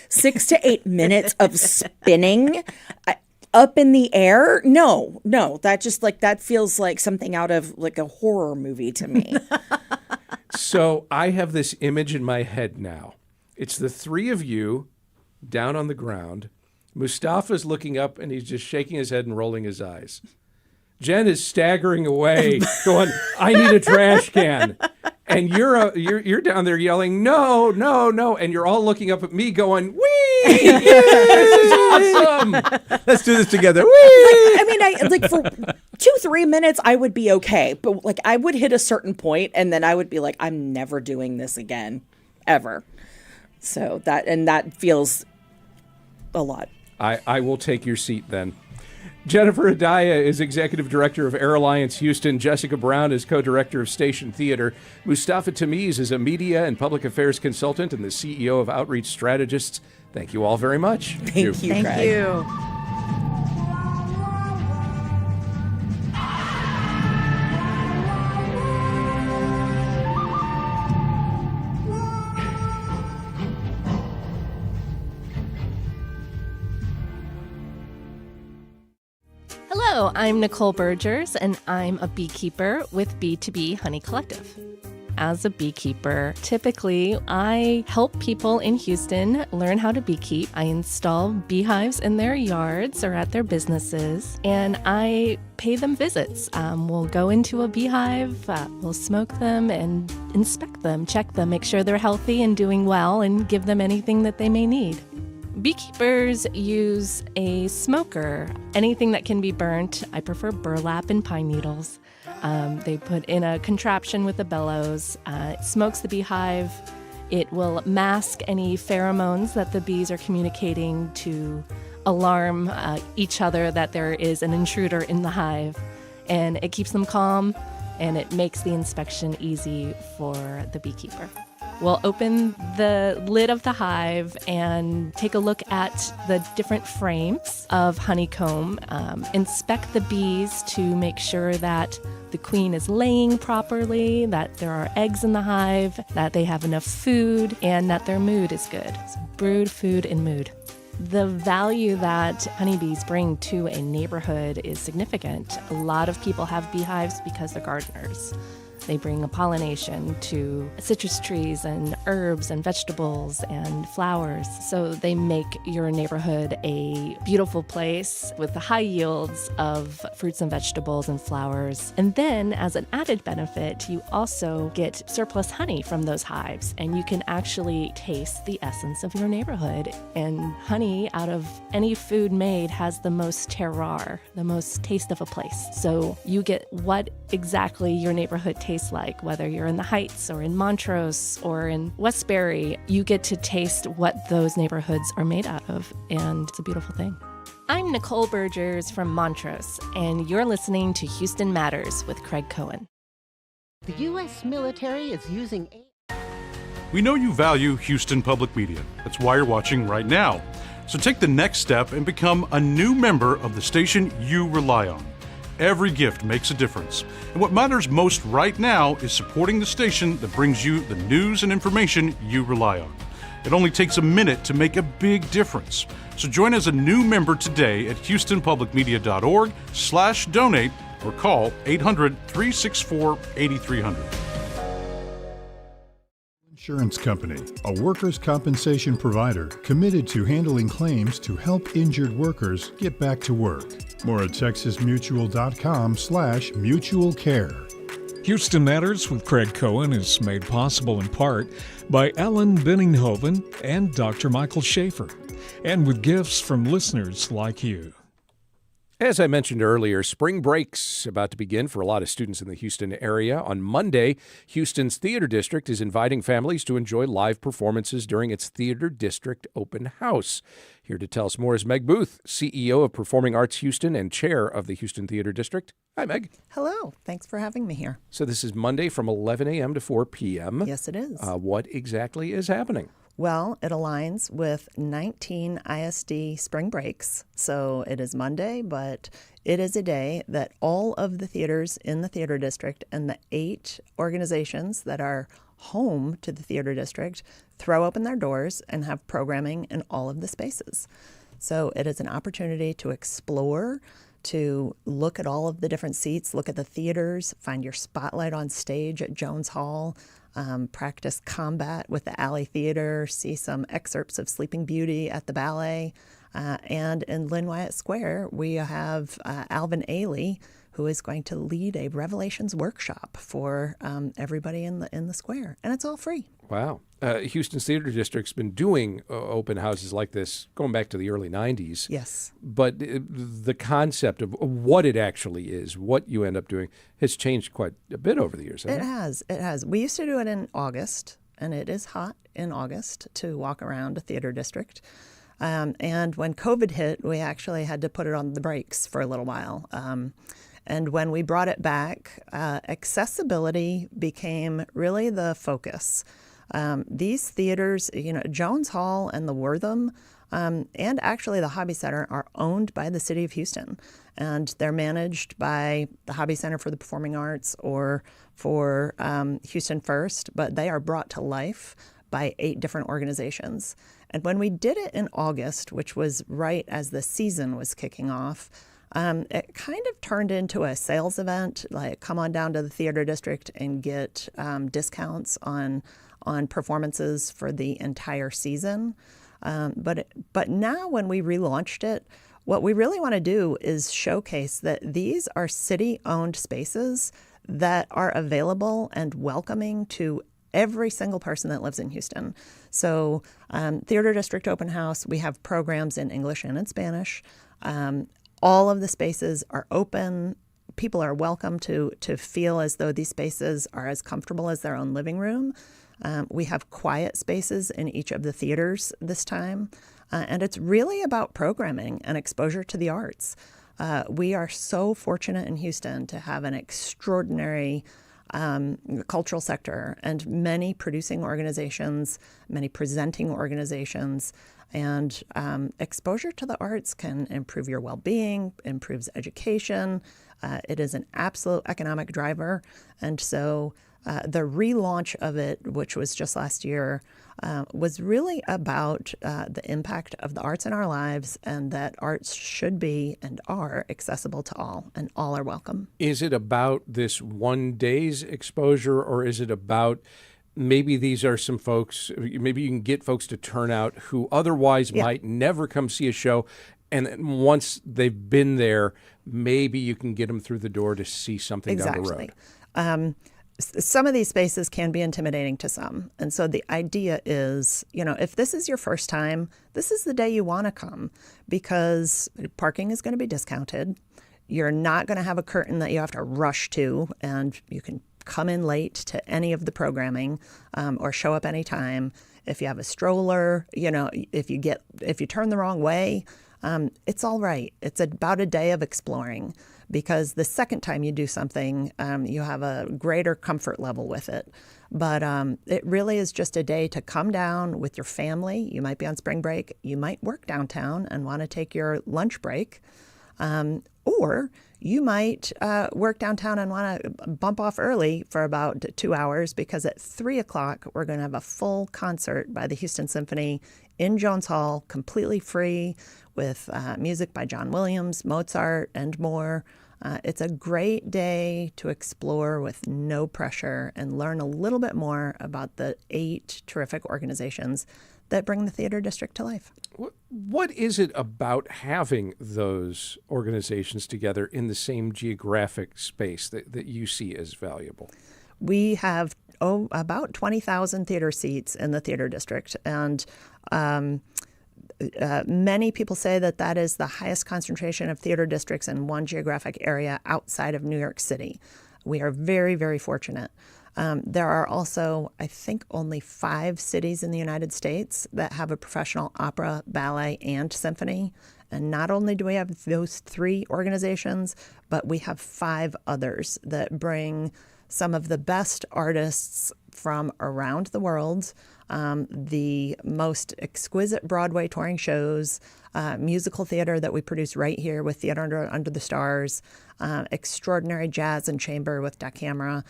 6 to 8 minutes of spinning up in the air. No, that feels like something out of like a horror movie to me. So I have this image in my head now. It's the three of you down on the ground. Mustafa's looking up and he's just shaking his head and rolling his eyes. Jen is staggering away, going, "I need a trash can." And you're down there yelling, "No, no, no." And you're all looking up at me going, "Wee! Yeah, this is awesome. Let's do this together." Wee! For 2-3 minutes, I would be okay. But I would hit a certain point and then I would be like, "I'm never doing this again, ever." So that feels a lot. I will take your seat then. Jennifer Hadayia is Executive Director of Air Alliance Houston. Jessica Brown is Co-Director of Station Theater. Mustafa Tameez is a media and public affairs consultant and the CEO of Outreach Strategists. Thank you all very much. Thank you, Thank Craig. you. Hello, I'm Nicole Bergers, and I'm a beekeeper with B2B Honey Collective. As a beekeeper, typically I help people in Houston learn how to beekeep. I install beehives in their yards or at their businesses, and I pay them visits. We'll go into a beehive, we'll smoke them and inspect them, check them, make sure they're healthy and doing well, and give them anything that they may need. Beekeepers use a smoker. Anything that can be burnt, I prefer burlap and pine needles. They put in a contraption with a bellows. It smokes the beehive. It will mask any pheromones that the bees are communicating to alarm each other that there is an intruder in the hive. And it keeps them calm, and it makes the inspection easy for the beekeeper. We'll open the lid of the hive and take a look at the different frames of honeycomb, inspect the bees to make sure that the queen is laying properly, that there are eggs in the hive, that they have enough food, and that their mood is good. So brood, food, and mood. The value that honeybees bring to a neighborhood is significant. A lot of people have beehives because they're gardeners. They bring a pollination to citrus trees and herbs and vegetables and flowers. So they make your neighborhood a beautiful place with the high yields of fruits and vegetables and flowers. And then as an added benefit, you also get surplus honey from those hives, and you can actually taste the essence of your neighborhood. And honey, out of any food made, has the most terroir, the most taste of a place. So you get what exactly your neighborhood tastes like, whether you're in the Heights or in Montrose or in Westbury. You get to taste what those neighborhoods are made out of, and it's a beautiful thing. I'm Nicole Bergers from Montrose, and you're listening to Houston Matters with Craig Cohen. The U.S. military is using... We know you value Houston Public Media. That's why you're watching right now. So take the next step and become a new member of the station you rely on. Every gift makes a difference. And what matters most right now is supporting the station that brings you the news and information you rely on. It only takes a minute to make a big difference. So join as a new member today at houstonpublicmedia.org/donate or call 800-364-8300. Insurance Company, a workers' compensation provider committed to handling claims to help injured workers get back to work. More at texasmutual.com/mutual care. Houston Matters with Craig Cohen is made possible in part by Ellen Benninghoven and Dr. Michael Schaefer, and with gifts from listeners like you. As I mentioned earlier, spring break's about to begin for a lot of students in the Houston area. On Monday, Houston's Theater District is inviting families to enjoy live performances during its Theater District Open House. Here to tell us more is Meg Booth, CEO of Performing Arts Houston and chair of the Houston Theater District. Hi, Meg. Hello. Thanks for having me here. So this is Monday from 11 a.m. to 4 p.m. Yes, it is. What exactly is happening? Well, it aligns with 19 ISD spring breaks. So it is Monday, but it is a day that all of the theaters in the theater district and the 8 organizations that are home to the theater district throw open their doors and have programming in all of the spaces. So it is an opportunity to explore, to look at all of the different seats, look at the theaters, find your spotlight on stage at Jones Hall, practice combat with the Alley Theater, see some excerpts of Sleeping Beauty at the ballet. And in Lynn Wyatt Square, we have Alvin Ailey, who is going to lead a Revelations workshop for everybody in the square. And it's all free. Wow. Houston's Theater District's been doing open houses like this going back to the early 90s. Yes. But the concept of what it actually is, what you end up doing, has changed quite a bit over the years. It has. It has. We used to do it in August, and it is hot in August to walk around a theater district. And when COVID hit, we actually had to put it on the brakes for a little while. And when we brought it back, accessibility became really the focus. These theaters, Jones Hall and the Wortham, and actually the Hobby Center are owned by the City of Houston. And they're managed by the Hobby Center for the Performing Arts or for Houston First, but they are brought to life by 8 different organizations. And when we did it in August, which was right as the season was kicking off, it kind of turned into a sales event, like come on down to the theater district and get discounts on performances for the entire season. But now when we relaunched it, what we really want to do is showcase that these are city-owned spaces that are available and welcoming to every single person that lives in Houston. So Theater District Open House, we have programs in English and in Spanish. All of the spaces are open. People are welcome to feel as though these spaces are as comfortable as their own living room. We have quiet spaces in each of the theaters this time. And it's really about programming and exposure to the arts. We are so fortunate in Houston to have an extraordinary cultural sector and many producing organizations, many presenting organizations. And exposure to the arts can improve your well-being, improves education. It is an absolute economic driver. And so the relaunch of it, which was just last year, was really about the impact of the arts in our lives and that arts should be and are accessible to all, and all are welcome. Is it about this one day's exposure, or is it about maybe these are some folks, maybe you can get folks to turn out who otherwise might never come see a show, and then once they've been there, maybe you can get them through the door to see something down the road? Some of these spaces can be intimidating to some. And so the idea is, if this is your first time, this is the day you want to come because parking is going to be discounted. You're not going to have a curtain that you have to rush to, and you can come in late to any of the programming or show up anytime. If you have a stroller, if you turn the wrong way, it's all right. It's about a day of exploring because the second time you do something, you have a greater comfort level with it. But it really is just a day to come down with your family. You might be on spring break. You might work downtown and want to take your lunch break. Or you might work downtown and want to bump off early for about 2 hours because at 3 o'clock, we're going to have a full concert by the Houston Symphony in Jones Hall, completely free with music by John Williams, Mozart, and more. It's a great day to explore with no pressure and learn a little bit more about the 8 terrific organizations that bring the theater district to life. What is it about having those organizations together in the same geographic space that you see as valuable? We have about 20,000 theater seats in the theater district, and many people say that is the highest concentration of theater districts in one geographic area outside of New York City. We are very, very fortunate. There are also, I think, only 5 cities in the United States that have a professional opera, ballet, and symphony. And not only do we have those 3 organizations, but we have 5 others that bring some of the best artists from around the world, the most exquisite Broadway touring shows, musical theater that we produce right here with Theater Under the Stars, extraordinary jazz and chamber with Da Camera.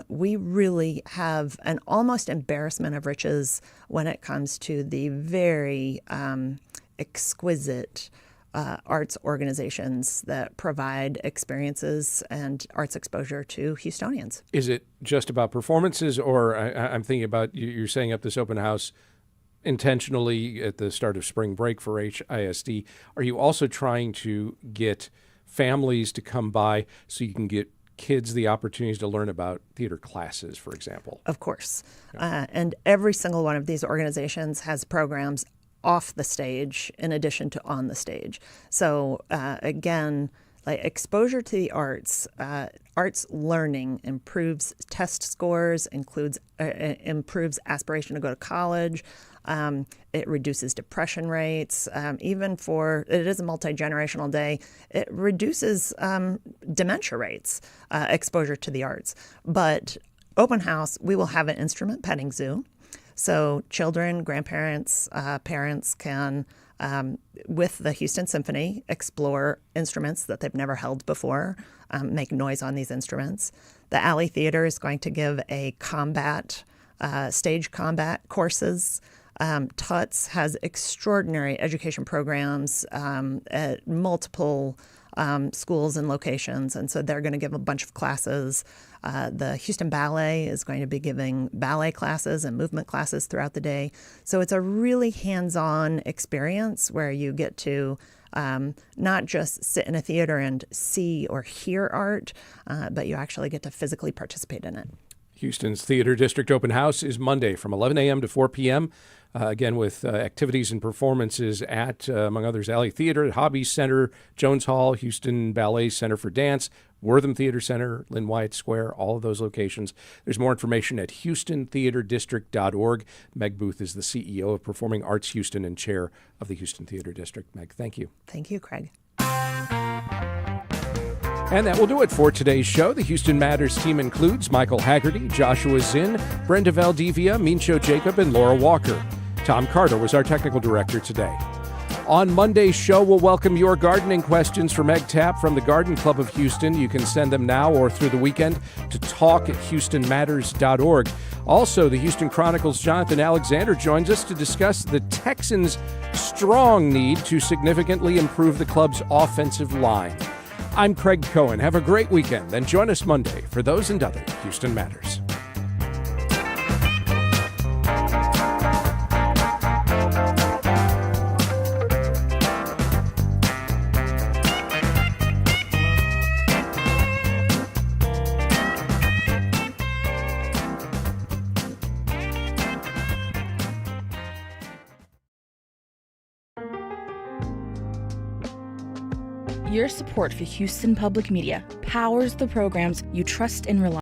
We really have an almost embarrassment of riches when it comes to the very exquisite arts organizations that provide experiences and arts exposure to Houstonians. Is it just about performances, or I'm thinking about you're setting up this open house intentionally at the start of spring break for HISD. Are you also trying to get families to come by so you can get kids the opportunities to learn about theater classes, for example? Of course. And every single one of these organizations has programs off the stage in addition to on the stage. So again, like exposure to the arts, arts learning improves test scores, improves aspiration to go to college. It reduces depression rates. Even it is a multi-generational day, it reduces dementia rates, exposure to the arts. But open house, we will have an instrument petting zoo. So children, grandparents, parents can, with the Houston Symphony, explore instruments that they've never held before, make noise on these instruments. The Alley Theater is going to give a stage combat courses. Tuts has extraordinary education programs at multiple schools and locations, and so they're going to give a bunch of classes. The Houston Ballet is going to be giving ballet classes and movement classes throughout the day. So it's a really hands-on experience where you get to not just sit in a theater and see or hear art, but you actually get to physically participate in it. Houston's Theater District Open House is Monday from 11 a.m. to 4 p.m., again with activities and performances at, among others, Alley Theater, Hobby Center, Jones Hall, Houston Ballet Center for Dance, Wortham Theater Center, Lynn Wyatt Square, all of those locations. There's more information at houstontheaterdistrict.org. Meg Booth is the CEO of Performing Arts Houston and chair of the Houston Theater District. Meg, thank you. Thank you, Craig. And that will do it for today's show. The Houston Matters team includes Michael Haggerty, Joshua Zinn, Brenda Valdivia, Mincho Jacob, and Laura Walker. Tom Carter was our technical director today. On Monday's show, we'll welcome your gardening questions for Meg Tapp from the Garden Club of Houston. You can send them now or through the weekend to talk@houstonmatters.org. Also, the Houston Chronicle's Jonathan Alexander joins us to discuss the Texans' strong need to significantly improve the club's offensive line. I'm Craig Cohen. Have a great weekend, then join us Monday for those and other Houston Matters. Your support for Houston Public Media powers the programs you trust and rely on.